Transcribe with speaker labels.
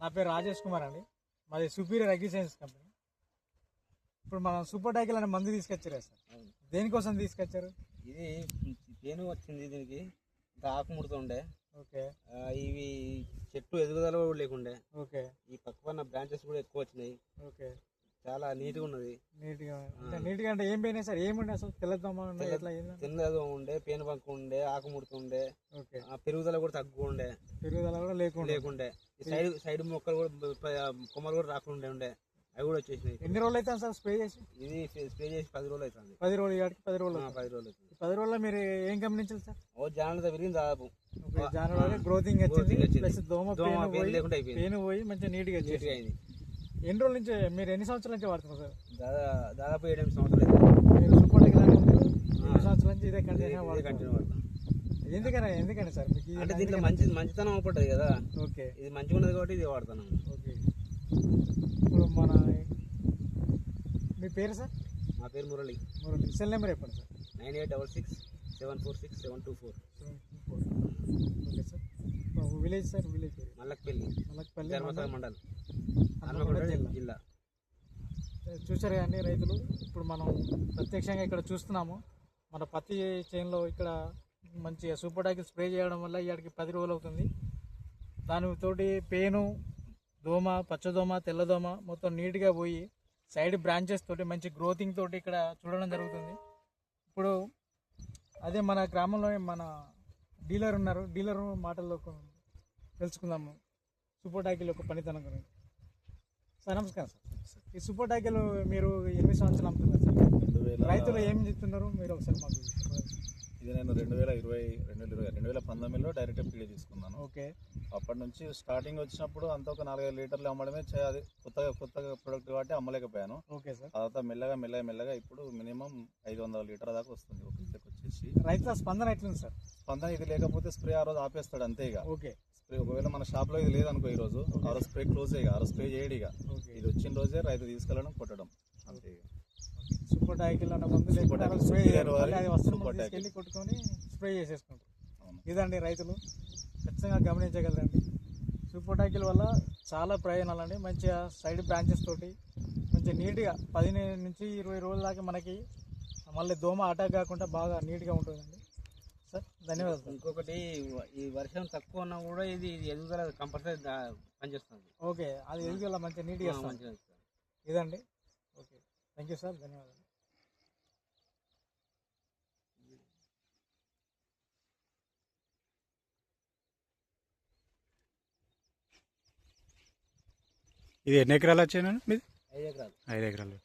Speaker 1: నా పేరు రాజేష్ కుమార్ అండి. మాది సుపీరియర్ అగ్రి సైన్స్ కంపెనీ. ఇప్పుడు మనం సూపర్ టైకిల్ అనే మందు తీసుకొచ్చారు సార్. దేనికోసం తీసుకొచ్చారు?
Speaker 2: ఇది పేను వచ్చింది, దీనికి ఇంత ఆకు ముడుతుండే.
Speaker 1: ఓకే.
Speaker 2: ఇవి చెట్టు ఎదుగుదల కూడా లేకుండే.
Speaker 1: ఓకే.
Speaker 2: ఈ పక్కన బ్రాంచెస్ కూడా ఎక్కువ వచ్చినాయి.
Speaker 1: ఓకే.
Speaker 2: చాలా నీట్గా ఉన్నది.
Speaker 1: నీట్గా అంటే ఏం పోయినాయి సార్? ఏముండే అసలు? తెల్లదోమ
Speaker 2: తెల్లదోమ ఉండే, పేను బంక ఉండే, ఆకు ముడుతుండే.
Speaker 1: ఓకే.
Speaker 2: పెరుగుదల కూడా తక్కువ ఉండే.
Speaker 1: పెరుగుదల కూడా లేకుండే.
Speaker 2: సైడ్ మొక్కలు కూడా కొమ్మలు కూడా రాకుండా ఉండే, అవి కూడా వచ్చేసినాయి.
Speaker 1: ఎన్ని రోజులు అవుతుంది సార్ స్ప్రే చేసి?
Speaker 2: ఇది స్ప్రే చేసి 10 రోజులు అవుతుంది.
Speaker 1: 10 రోజులు ఇవాటికి 10 రోజులు
Speaker 2: 10 రోజులు అవుతుంది.
Speaker 1: 10 రోజుల్లో మీరు ఏం గమనించాలి సార్?
Speaker 2: జనవరిలో విరిగింది దాదాపు.
Speaker 1: జనవరి గ్రోతింగ్ వచ్చింది, ప్లస్ దోమ
Speaker 2: లేకుండా అయిపోయింది,
Speaker 1: పేను పోయి మంచిగా నీట్గా
Speaker 2: అయింది.
Speaker 1: ఎన్ని రోజుల నుంచి, మీరు ఎన్ని సంవత్సరాల నుంచి వాడుతున్నారు సార్?
Speaker 2: దాదాపు 7-8 సంవత్సరాలు.
Speaker 1: మీరు సూపర్ టెక్ 2 సంవత్సరాల నుంచి ఇదే కంటిన్యూ వాడుతున్నారు. ఎందుకని సార్ మీకు?
Speaker 2: అంటే దీంట్లో మంచితనం అవపడ్డది కదా. ఓకే. ఇది మంచిగా ఉన్నది కాబట్టి ఇది వాడుతున్నాం.
Speaker 1: ఓకే. ఇప్పుడు మీ పేరు సార్?
Speaker 2: నా పేరు మురళి.
Speaker 1: సెల్ నెంబర్ చెప్పండి sir.
Speaker 2: 9866746724.
Speaker 1: Okay sir. Village sir? Village
Speaker 2: Mallakpalli mandal, జిల్లా.
Speaker 1: చూసారు కదండి రైతులు, ఇప్పుడు మనం ప్రత్యక్షంగా ఇక్కడ చూస్తున్నాము. మన పత్తి చేనులో ఇక్కడ మంచిగా సూపర్ టైకిల్ స్ప్రే చేయడం వల్ల ఇక్కడికి 10 రోజులు అవుతుంది. దానితోటి పేను, దోమ, పచ్చదోమ, తెల్లదోమ మొత్తం నీట్గా పోయి సైడ్ బ్రాంచెస్ తోటి మంచి గ్రోతింగ్ తోటి ఇక్కడ చూడడం జరుగుతుంది. ఇప్పుడు అదే మన గ్రామంలో మన డీలర్ ఉన్నారు, డీలర్ మాటల్లో తెలుసుకుందాము సూపర్ టైకిల్ యొక్క పనితనం గురించి. సార్ నమస్కారం సార్. ఈ సూపర్ టైకిల్ మీరు 8 సంవత్సరాలు అమ్ముతున్నారు సార్. రైతులు ఏం చెప్తున్నారు మీరు ఒకసారి మాకు?
Speaker 3: ఇది నేను 2019లో డైరెక్ట్ పీడీ తీసుకున్నాను.
Speaker 1: ఓకే.
Speaker 3: అప్పటి నుంచి స్టార్టింగ్ వచ్చినప్పుడు అంత ఒక 4-5 లీటర్లు అమ్మడమే, అది కొత్తగా ప్రొడక్ట్ కాబట్టి అమ్మలేకపోయాను.
Speaker 1: Okay sir.
Speaker 3: తర్వాత మెల్లగా ఇప్పుడు మినిమం 500 లీటర్ దాకా వస్తుంది ఒక లీటర్కి వచ్చేసి.
Speaker 1: రైతుల స్పందన ఎట్లుంది సార్?
Speaker 3: స్పందన ఇది లేకపోతే స్ప్రే ఆ రోజు ఆపేస్తాడు అంతే. ఇక
Speaker 1: ఓకే.
Speaker 3: స్ప్రే ఒకవేళ మన షాప్లో ఇది లేదనుకో, ఈ రోజు ఆ రోజు స్ప్రే క్లోజ్ ఆ రోజు స్ప్రే చేయడు. ఇక ఇది వచ్చిన రోజే రైతు తీసుకెళ్ళడం, కొట్టడం అంతే.
Speaker 1: సూపర్ టైకిల్ అన్న మందు కొట్టుకొని స్ప్రే చేసేసుకుంటారు. ఇదండి రైతులు ఖచ్చితంగా గమనించగలరండి. సూపర్ టైకిల్ వల్ల చాలా ప్రయోజనాలు అండి. మంచిగా సైడ్ బ్రాంచెస్ తోటి మంచిగా నీట్గా 15 నుంచి 20 రోజుల దాకా మనకి మళ్ళీ దోమ అటాక్ కాకుండా బాగా నీట్గా ఉంటుందండి సార్. ధన్యవాదాలు.
Speaker 2: ఇంకొకటి, ఈ వర్షం తక్కువ ఉన్నా కూడా ఇది ఎదుగుదల కంపల్సరీ పనిచేస్తుంది.
Speaker 1: ఓకే. అది ఎదుగుదల మంచిగా నీట్గా ఇదండి. ఓకే. Thank you sir. ధన్యవాదాలు.
Speaker 4: ఇది ఎన్ని ఎకరాలు వచ్చాయండి మీది?
Speaker 2: 5 ఎకరాలు.
Speaker 4: 5 ఎకరాలు.